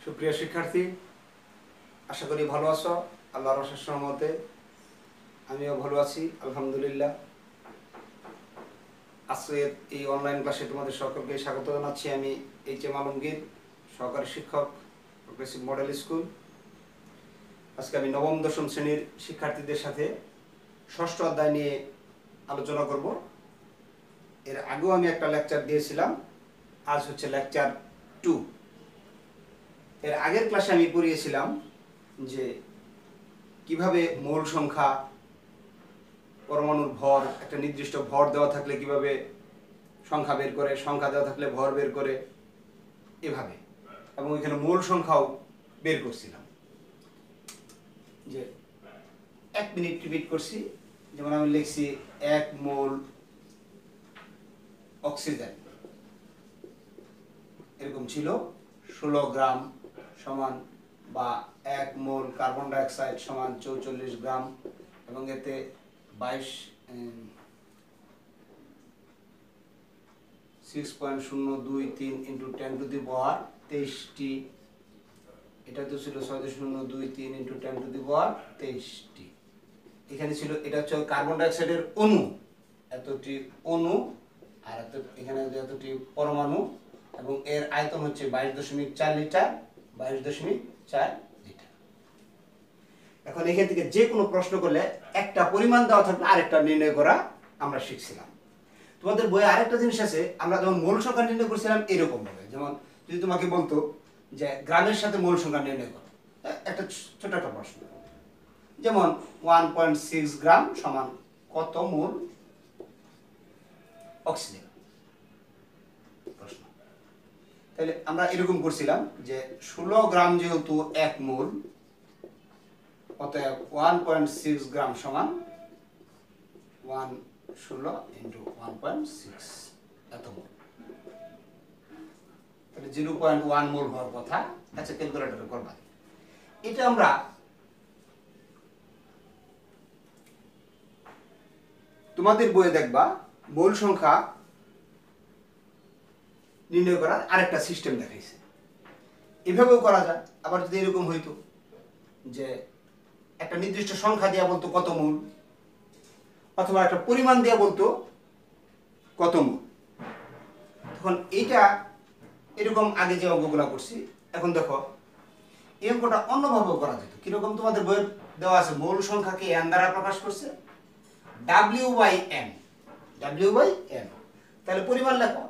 সুপ্রিয় শিক্ষার্থী, আশা করি ভালো আছো। আল্লাহর অশেষ রহমতে আমিও ভালো আছি, আলহামদুলিল্লাহ। আজকের এই অনলাইন ক্লাসে তোমাদের সকলকে স্বাগত জানাচ্ছি। আমি এইচ.এম. আলমগীর, সহকারী শিক্ষক, প্রগ্রেসিভ মডেল স্কুল। আজকে আমি নবম দশম শ্রেণীর শিক্ষার্থীদের সাথে ষষ্ঠ অধ্যায় নিয়ে আলোচনা করব। এর আগেও আমি একটা লেকচার দিয়েছিলাম, আজ হচ্ছে লেকচার 2। এর আগের ক্লাসে আমি পড়িয়েছিলাম যে কিভাবে মূল সংখ্যা, পরমাণুর ভর, একটা নির্দিষ্ট ভর দেওয়া থাকলে কিভাবে সংখ্যা বের করে, সংখ্যা দেওয়া থাকলে ভর বের করে, এভাবে। এবং এখানে মূল সংখ্যাও বের করছিলাম। যে 1 মিনিট রিপিট করছি, যেমন আমি লিখছি 1 মোল অক্সিজেন, এরকম ছিল 16 গ্রাম সমান, বা 1 মোল কার্বন ডাইঅক্সাইড সমান 44 গ্রাম, এবং এতে 6.023 ইন্টু 10 টু দি পাওয়ার 23টি। এটা তো ছিল 6.023 ইন্টু 10 টু দি পাওয়ার 23টি। এখানে ছিল, এটা হচ্ছে কার্বন ডাইঅক্সাইডের অণু, এতটি অণু, আর এখানে এতটি পরমাণু, এবং এর আয়তন হচ্ছে 22.4 লিটার। 22.4 লিটার। এখন এখান থেকে যে কোনো প্রশ্ন করলে একটা পরিমাণ দেওয়া থাকলে আরেকটা নির্ণয় করা আমরা শিখছিলাম। তোমাদের বইয়ে আরেকটা জিনিস আছে, আমরা যখন মূল সংখ্যা নির্ণয় করছিলাম এরকম ভাবে, যেমন যদি তোমাকে বলতো যে গ্রামের সাথে মূল সংখ্যা নির্ণয় করো, একটা ছোট একটা প্রশ্ন, যেমন 1.6 গ্রাম সমান কত মোল অক্সিজেন, প্রশ্ন। তাহলে আমরা এরকম করছিলাম যে 16 গ্রাম যেহেতু 1 মোল, অতএব 1.6 গ্রাম সমান 116 ইন্টু 1.6 এত মোল। তাহলে 0.1 মোল হওয়ার কথা। আচ্ছা, ক্যালকুলেটরে করবা। এটা আমরা তোমাদের বইয়ে দেখবা মোল সংখ্যা নির্ণয় করার আরেকটা সিস্টেম দেখাইছে। এভাবেও করা যায়। আবার যদি এরকম হইতো যে একটা নির্দিষ্ট সংখ্যা দেওয়া বলতো কত মোল, অথবা একটা পরিমাণ দেওয়া বলতো কত মোল, তখন এইটা এরকম আগে যে অঙ্কগুলো করছি, এখন দেখো এই অঙ্কটা অন্যভাবেও করা যেত। কিরকম? তোমাদের বইয়ে দেওয়া আছে মোল সংখ্যাকে n দ্বারা প্রকাশ করছে, W/m। W/m। তাহলে পরিমাণ লেখো,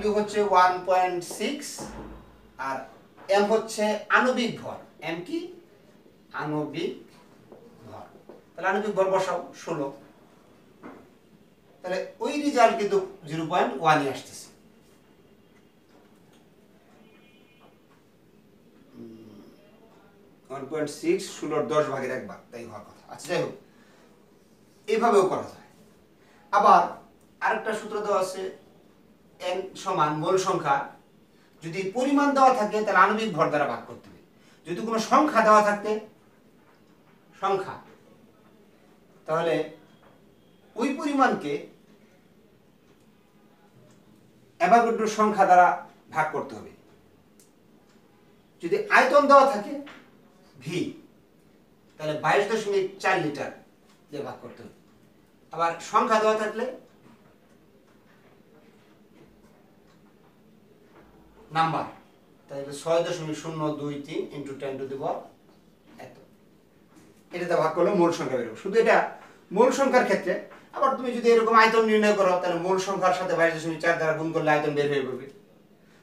W হচ্ছে 1.6 আর m হচ্ছে আণবিক ভর। m কি? আণবিক ভর। তাহলে আণবিক ভর বসাও 16। তাহলে ওই রেজাল্ট কিন্তু 0.1 আসতেছে। 1.6 16 10 ভাগের 1 ভাগ, তাই হওয়ার কথা। আচ্ছা, যাই হোক, এইভাবেও করা যায়। আবার আরেকটা সূত্র দেওয়া আছে, n সমান মোল সংখ্যা, যদি পরিমাণ দেওয়া থাকে তাহলে আণবিক ভর দ্বারা ভাগ করতে হবে। যদি কোনো সংখ্যা দেওয়া থাকে, সংখ্যা, তাহলে ওই পরিমাণকে অ্যাভোগাড্রোর সংখ্যা দ্বারা ভাগ করতে হবে। যদি আয়তন দেওয়া থাকে v, তাহলে 22.4 লিটার দিয়ে ভাগ করতে হবে। আবার সংখ্যা দেওয়া থাকলে নাম্বার, তাহলে 6.023 ইন্টু 10 টু দি পাওয়ার এত। এটাতে ভাগ করলে মূল সংখ্যা বেরোবে। শুধু এটা মূল সংখ্যার ক্ষেত্রে। আবার তুমি যদি এরকম আয়তন নির্ণয় করো, তাহলে মূল সংখ্যার সাথে 22.4 দ্বারা গুণ করলে আয়তন বের হয়ে পড়বে।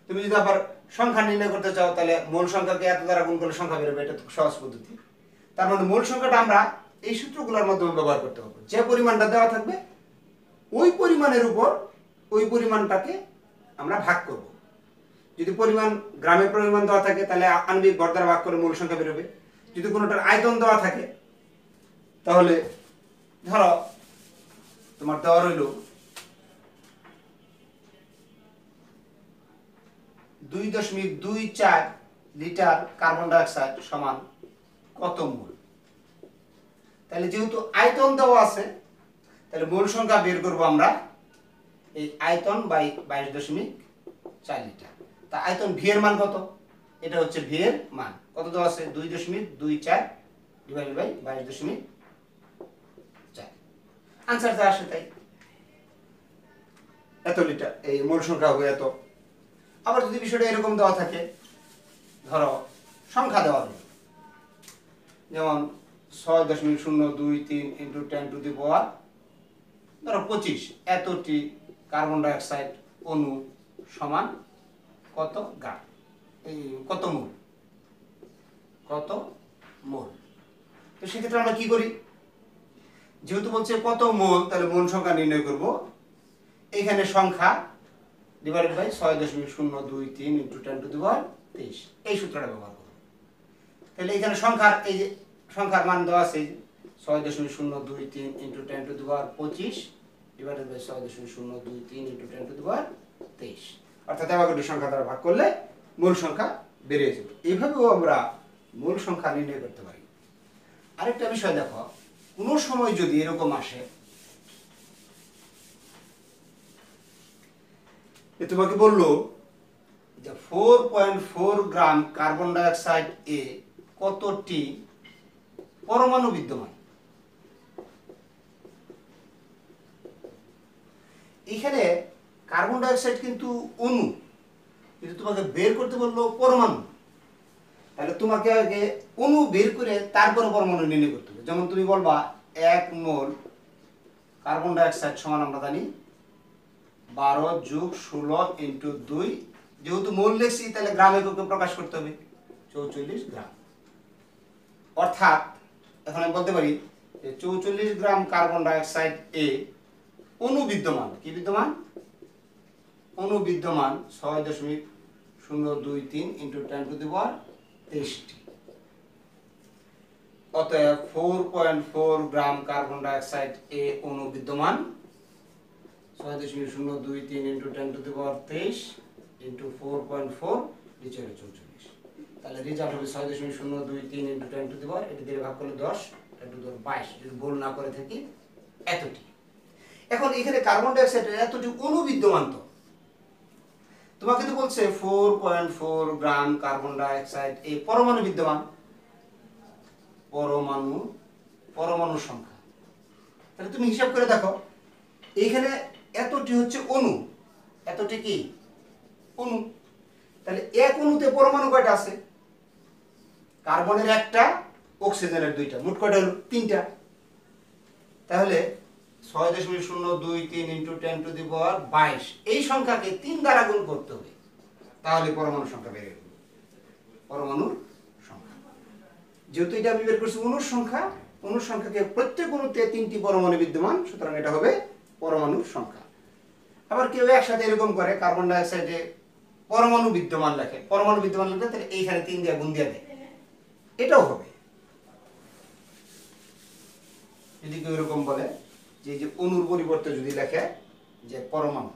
তুমি যদি আবার সংখ্যা নির্ণয় করতে চাও, তাহলে মূল সংখ্যাকে এত দ্বারা গুণ করলে সংখ্যা বেরোবে। এটা তো সহজ পদ্ধতি। তার মধ্যে মূল সংখ্যাটা আমরা এই সূত্রগুলোর মাধ্যমে ব্যবহার করতে পারবো। যে পরিমাণটা দেওয়া থাকবে ওই পরিমাণের উপর ওই পরিমাণটাকে আমরা ভাগ করব। যদি পরিমাণ গ্রামের পরিমাণ দেওয়া থাকে, তাহলে আণবিক ভর দ্বারা ভাগ করে মূল সংখ্যা বেরোবে। যদি কোনোটার আয়তন দেওয়া থাকে, তাহলে ধরো তোমার দেওয়া রইল 2.24 লিটার কার্বন ডাইঅক্সাইড সমান কত মোল। তাহলে যেহেতু আয়তন দেওয়া আছে, তাহলে মোল সংখ্যা বের করব আমরা এই আয়তন বাই 22.4 লিটার। তা আয়তন ভি এর মান কত? এটা হচ্ছে ভি এর মান। কত দেওয়া আছে? 2.24 ডিভাইডেড বাই 22.4। আনসার যা আসে তাই, এত লিটার এই মোল সংখ্যা হবে এত। আবার যদি বিষয়টা এরকম দেওয়া থাকে, ধরো সংখ্যা দেওয়া হলো, যেমন 6.023 ইন্টু 10 টু দি পাওয়ার ধরো 25, এতটি কার্বন ডাইঅক্সাইড অণু সমান কত গ্রাম, এই কত মোল, কত মোল। তো সেক্ষেত্রে আমরা কি করি, যেহেতু বলছে কত মোল, তাহলে মোল সংখ্যা নির্ণয় করব। এইখানে সংখ্যা divided by 6.023 into 10 to the power 23, এই সূত্রটা ব্যবহার করব। তাহলে এখানে সংখ্যার এই যে সংখ্যার মান দেওয়া আছে 6.023 into 10 to the power 25 divided by 6.023 into 10 to the power 23, অর্থাৎ অ্যাভোগাড্রো সংখ্যা দ্বারা ভাগ করলে মূল সংখ্যা বেরিয়ে যাবে। এইভাবেও আমরা মূল সংখ্যা নির্ণয় করতে পারি। আরেকটা বিষয় দেখো, কোনো সময় যদি এরকম আসে তোমাকে বললো যে 4.4 গ্রাম কার্বন ডাইঅক্সাইড এ কতটি পরমাণু বিদ্যমান। এখানে কার্বন ডাইঅক্সাইড কিন্তু অণু, কিন্তু তোমাকে বের করতে বললো পরমাণু। তাহলে তোমাকে আগে অণু বের করে তারপরে পরমাণু নির্ণয় করতে হবে। যেমন তুমি বলবা 1 মোল কার্বন ডাইঅক্সাইড সমান আমরা জানি 12 যোগ 16 ইন্টু 2, যেহেতু মোল লিখছি তাহলে গ্রাম এককে প্রকাশ করতে হবে 44 গ্রাম। অর্থাৎ এখন আমি বলতে পারি যে 44 গ্রাম কার্বন ডাইঅক্সাইড এ অণু বিদ্যমান। কি বিদ্যমান? অণু বিদ্যমান 6.023 ইন্টু 10 টু দি পাওয়ার 23টি। অতএব 4.4 গ্রাম কার্বন ডাইঅক্সাইড এ অণু বিদ্যমান 6.023 into 10 to the power 23 into 4.4 নিচে হলো 44। তাহলে রেজাল্ট হবে 6.023 ইন্টু 10 টু দি পাওয়ার, এটা দিয়ে ভাগ করলে 10, 10 টু দি পাওয়ার 22, যদি ভুল না করে থাকি এতটি। এখন এখানে কার্বন ডাইঅক্সাইডের এতটি অণু বিদ্যমান, তো তোমাকে তো বলছে 4.4 গ্রাম কার্বন ডাইঅক্সাইড এই পরমাণু বিদ্যমান, পরমাণু সংখ্যা। তাহলে তুমি হিসাব করে দেখো, এইখানে এতটি হচ্ছে অণু, এতটি কি অণু। তাহলে এক অণুতে পরমাণু কয়টা আছে? কার্বনের একটা, অক্সিজেনের দুইটা, মোট কয়টা হলো? 3টা। তাহলে 6.023 ইন্টু 10 টু দি পাওয়ার 22, এই সংখ্যাকে 3 দ্বারা গুণ করতে হবে, তাহলে পরমাণু সংখ্যা বের হবে। পরমাণুর সংখ্যা, যেহেতু এটা আমি বের করছি অণুর সংখ্যা, অণুর সংখ্যাকে প্রত্যেক অণুতে 3টি পরমাণু বিদ্যমান, সুতরাং এটা হবে পরমাণুর সংখ্যা। আবার কেউ একসাথে এরকম করে কার্বন ডাইঅক্সাইডে পরমাণু বিদ্যমান লেখে, পরমাণু বিদ্যমান লিখলে তাহলে এইখানে 3 দিয়ে গুণ দিয়ে দেয়, এটাও হবে। যদি কেউ এরকম বলে যে অণুর পরিবর্তে যদি লেখে যে পরমাণু,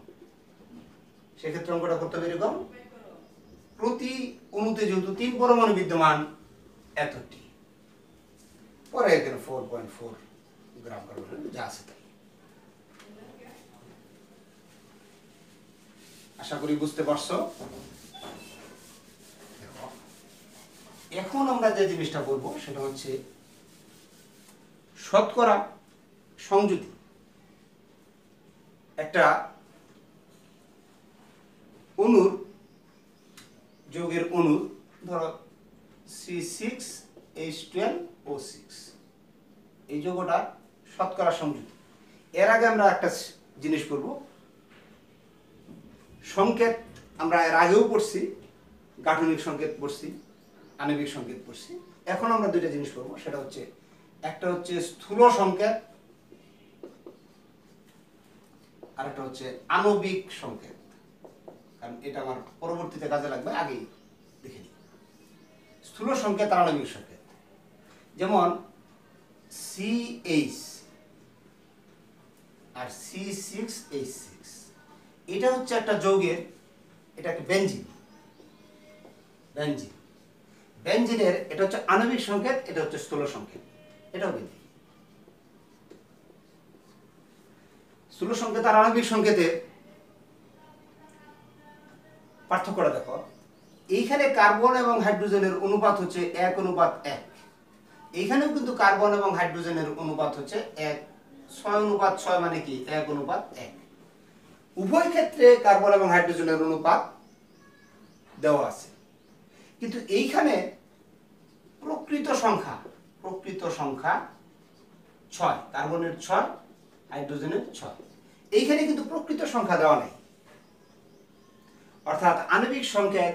সেক্ষেত্রে অঙ্কটা করতে হবে এরকম, প্রতি অণুতে যেহেতু 3 পরমাণু বিদ্যমান এতটি, পরে এখানে 4.4 গ্রাম কার্বন যা আছে তাই। আশা করি বুঝতে পারছো। এখন আমরা যে জিনিসটা করব সেটা হচ্ছে শতকরা সংযুতি। একটা অণুর, যৌগের অণু, ধরো C6H12O6, এই যৌগটা শতকরা সংযুতি। এর আগে আমরা একটা জিনিস করব, সংকেত আমরা এর আগেও পড়ছি, গাঠনিক সংকেত পড়ছি, আণবিক সংকেত পড়ছি। এখন আমরা দুইটা জিনিস করব, সেটা হচ্ছে একটা হচ্ছে স্থূল সংকেত, আর একটা হচ্ছে আণবিক সংকেত। কারণ এটা আমার পরবর্তীতে কাজে লাগবে, আগেই দেখে নিই। স্থূল সংকেত আর আণবিক সংকেত, যেমন CH আর C6H6, এটা হচ্ছে একটা যৌগের, এটা একটা বেনজিন, বেনজিনের এটা হচ্ছে আণবিক সংকেত, এটা হচ্ছে স্থূল সংকেত, এটাও বেনজিন। স্থূল সংকেত আর আণবিক সংকেতের পার্থক্যটা দেখো। এইখানে কার্বন এবং হাইড্রোজেনের অনুপাত হচ্ছে 1:1। এইখানেও কিন্তু কার্বন এবং হাইড্রোজেনের অনুপাত হচ্ছে 6:6, মানে কি 1:1। উভয় ক্ষেত্রে কার্বন এবং হাইড্রোজেনের অনুপাত দেওয়া আছে, কিন্তু এইখানে প্রকৃত সংখ্যা 6, কার্বনের 6, হাইড্রোজেনের 6। এইখানে কিন্তু প্রকৃত সংখ্যা দেওয়া নেই, অর্থাৎ আণবিক সংকেত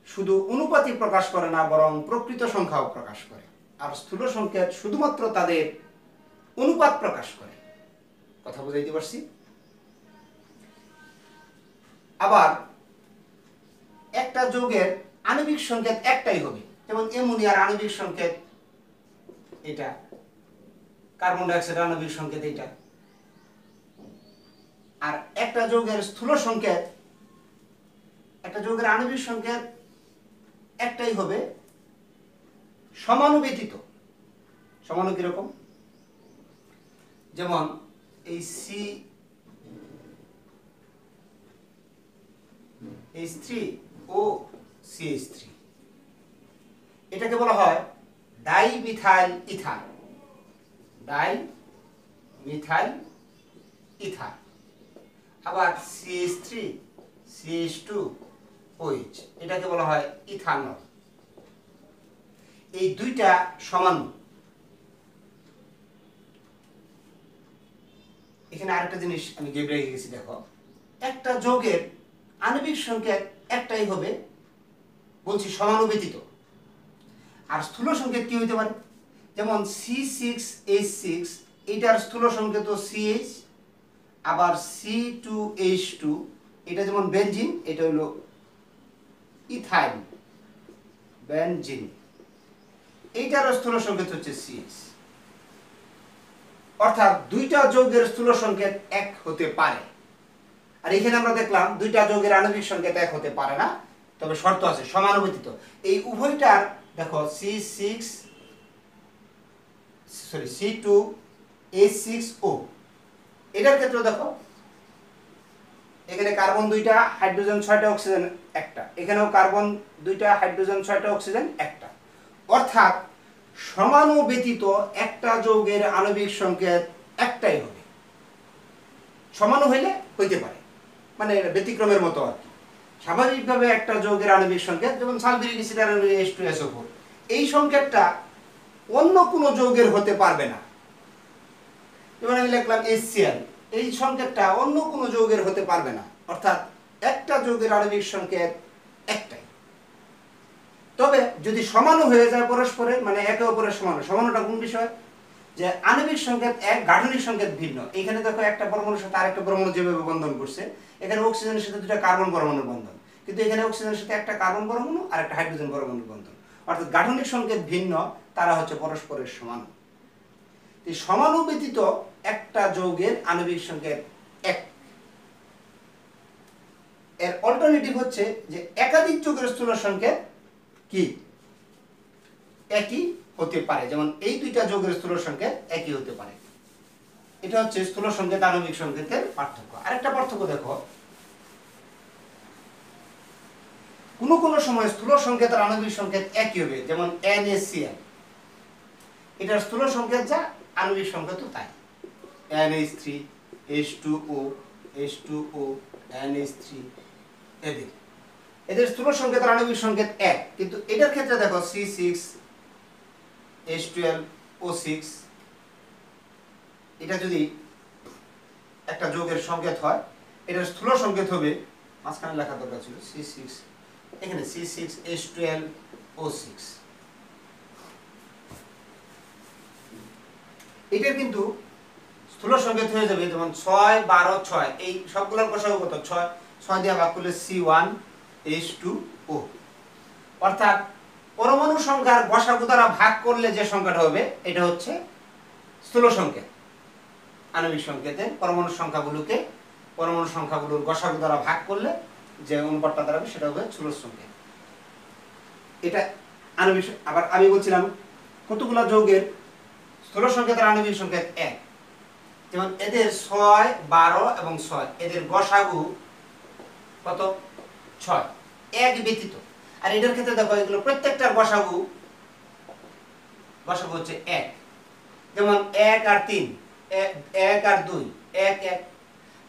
শুধু অনুপাতই প্রকাশ করে না, বরং প্রকৃত সংখ্যাও প্রকাশ করে। আর স্থূল সংকেত শুধুমাত্র তাদের অনুপাত প্রকাশ করে। কথা বুঝাইতে পারছি? আবার একটা যৌগের আণবিক সংকেত একটাই হবে, যেমন অ্যামোনিয়ার আণবিক সংকেত এটা, কার্বন ডাই অক্সাইডের আণবিক সংকেত এটা। আর একটা যৌগের স্থূল সংকেত, একটা যৌগের আণবিক সংকেত একটাই হবে, সমানুব্যতীত। সমানু কিরকম? যেমন এই CH3 ও CH3, এটাকে বলা হয় ডাইমিথাইল ইথার। Dimethyl ether. আবার CH3 CH2OH, এটাকে বলা হয় ইথানল। এই দুইটা সমান। এখানে আরেকটা জিনিস আমি গেবে রেখে গেছি, দেখো একটা যৌগের আণবিক সংকেত একটাই হবে, বলছি সমানুব্যতীত। আর স্থূল সংকেত কি হইতে পারে? যেমন C6H6, এটার স্থূল সংকেত CH। আবার C2H2, এটা যেমন বেনজিন, এটা হলো ইথাইল বেনজিন, এইটার স্থূল সংকেত হচ্ছে CH। অর্থাৎ দুইটা যৌগের স্থূল সংকেত এক হতে পারে। আর এখানে আমরা দেখলাম দুইটা যৌগের আণবিক সংকেত এক হতে পারে না, তবে শর্ত আছে সমানুব্যতীত। এই উভয়টার দেখো C2H6O, এটার ক্ষেত্রে দেখো এখানে কার্বন 2টা, হাইড্রোজেন 6টা, অক্সিজেন 1টা। এখানেও কার্বন 2টা, হাইড্রোজেন 6টা, অক্সিজেন 1টা। অর্থাৎ সমানুব্যতীত একটা যৌগের আণবিক সংকেত একটাই হবে। সমানু হইলে হইতে পারে, মানে ব্যতিক্রমের মতো আর কি। স্বাভাবিকভাবে একটা যৌগের আণবিক সংকেত, যেমন সালফিউরিক অ্যাসিড আর H2SO4, এই সংকেতটা অন্য কোনো যৌগের হতে পারবে না। যেমন আমি লিখলাম HCl, এই সংকেতটা অন্য কোনো যৌগের হতে পারবে না। অর্থাৎ একটা যৌগের আণবিক সংকেত একটাই। তবে যদি সমানু হয়ে যায় পরস্পরের, মানে একে অপরের সমান, সমানুটা কোন বিষয়? যে আণবিক সংকেত এক, গাঠনিক সংকেত ভিন্ন। এখানে দেখো একটা পরমাণুর সাথে আরেকটা পরমাণু যেভাবে বন্ধন করছে, এখানে অক্সিজেনের সাথে দুটো কার্বন পরমাণুর বন্ধন, কিন্তু এখানে অক্সিজেনের সাথে একটা কার্বন পরমাণু আর একটা হাইড্রোজেন পরমাণুর বন্ধন। অর্থাৎ গাঠনিক সংকেত ভিন্ন, তারা হচ্ছে পরস্পরের সমান। এই সমানু ব্যতীত একটা যৌগের আণবিক সংকেত এক। এর অল্টারনেটিভ হচ্ছে যে একাধিক যৌগের স্থূল সংকেত কি একই হতে পারে। যেমন এই দুইটা যৌগের স্থূল সংকেত একই হতে পারে। এটা হচ্ছে স্থূল সংকেত আণবিক সংকেতের পার্থক্য। আরেকটা পার্থক্য দেখো, কোনো কোনো সময় স্থূল সংকেত আর আণবিক সংকেত একই হবে। যেমন NaCl, এটার স্থূল সংকেত যা, আণবিক সংকেতও তাই। NH3, H2O, H2O, NH3, এদের স্থূল সংকেত আর আণবিক সংকেত এক, কিন্তু এটার ক্ষেত্রে দেখো C6H12O6, এটা যদি একটা যৌগের সংকেত হয়, এটার স্থূল সংকেত হবে, মাঝখানে লেখা দরকার ছিল C6, এখানে C6H12O6। এটার কিন্তু স্থূল সংকেত হয়ে যাবে যেমন 6, 12, 6, এই সবগুলোর গসাগু কত? 6 দিয়ে ভাগ করলে C1H2O। অর্থাৎ পরমাণু সংখ্যার গসাগু দ্বারা ভাগ করলে যে সংখ্যাটা হবে, এটা হচ্ছে স্থূল সংকেত। আণবিক সংকেতের পরমাণু সংখ্যাগুলোর গসাগু দ্বারা ভাগ করলে যে অনুপাতটা দাঁড়াবে, সেটা হবে স্থূল সংকেত। এটা আণবিক। আবার আমি বলছিলাম কতগুলো যৌগের স্থূল সংকেত আর আণবিক সংকেত এক। যেমন এদের 6, 12 এবং 6, এদের গসাগু কত? 6। এক ব্যতীত। আর এটার ক্ষেত্রে দেখো এগুলো প্রত্যেকটার গসাগু হচ্ছে 1। যেমন 1 আর 3, 1 আর 2, 1 1।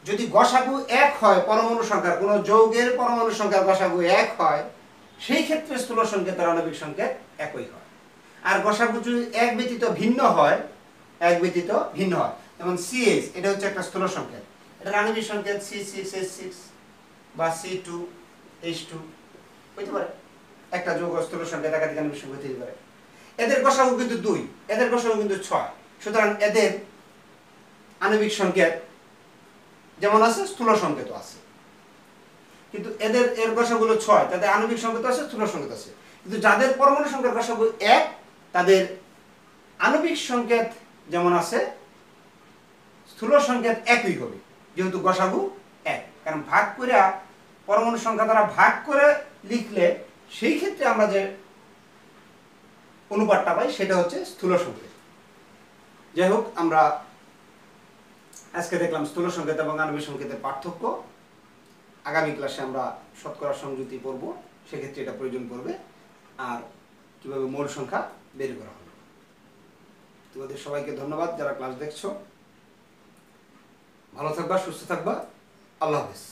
যদি গসাগু 1 হয়, পরমাণু সংখ্যার কোনো যৌগের পরমাণু সংখ্যার গসাগু 1 হয়, সেই ক্ষেত্রে স্থূল সংকেত আর আণবিক সংকেত একই হয়। আর গসাগু যদি 1 ব্যতীত ভিন্ন হয়, যেমন CH, এটা হচ্ছে একটা স্থূল সংকেত, এটার আণবিক সংকেত C6H6 বা C2H2 হইতে পারে। একটা যৌগ স্থূল সংকেত একাধিক আণবিক সংকেত হতে পারে। এদের গসাগু কিন্তু 2, এদের গসাগু কিন্তু 6। সুতরাং এদের আণবিক সংকেত যেমন আছে, স্থূল সংকেত আছে। কিন্তু এর গসাগুলো 6, তাদের আণবিক সংকেত আছে, স্থূল সংকেত আছে। কিন্তু যাদের পরমাণু সংখ্যার গসাগু 1, তাদের আণবিক সংকেত যেমন আছে, স্থূল সংকেত একই হবে, যেহেতু গসাগু 1। কারণ ভাগ করে, পরমাণু সংখ্যা দ্বারা ভাগ করে লিখলে সেই ক্ষেত্রে আমরা যে অনুপাতটা পাই সেটা হচ্ছে স্থূল সংকেত। যাই হোক, আমরা আজকে দেখলাম স্থূল সংকেত এবং আণবিক সংকেতের পার্থক্য। আগামী ক্লাসে আমরা শতকরা সংযুতি পড়ব, সেক্ষেত্রে এটা প্রয়োজন পড়বে, আর কিভাবে মোল সংখ্যা বের করা হবে। তোমাদের সবাইকে ধন্যবাদ যারা ক্লাস দেখছো। ভালো থাকবা, সুস্থ থাকবা। আল্লাহ হাফেজ।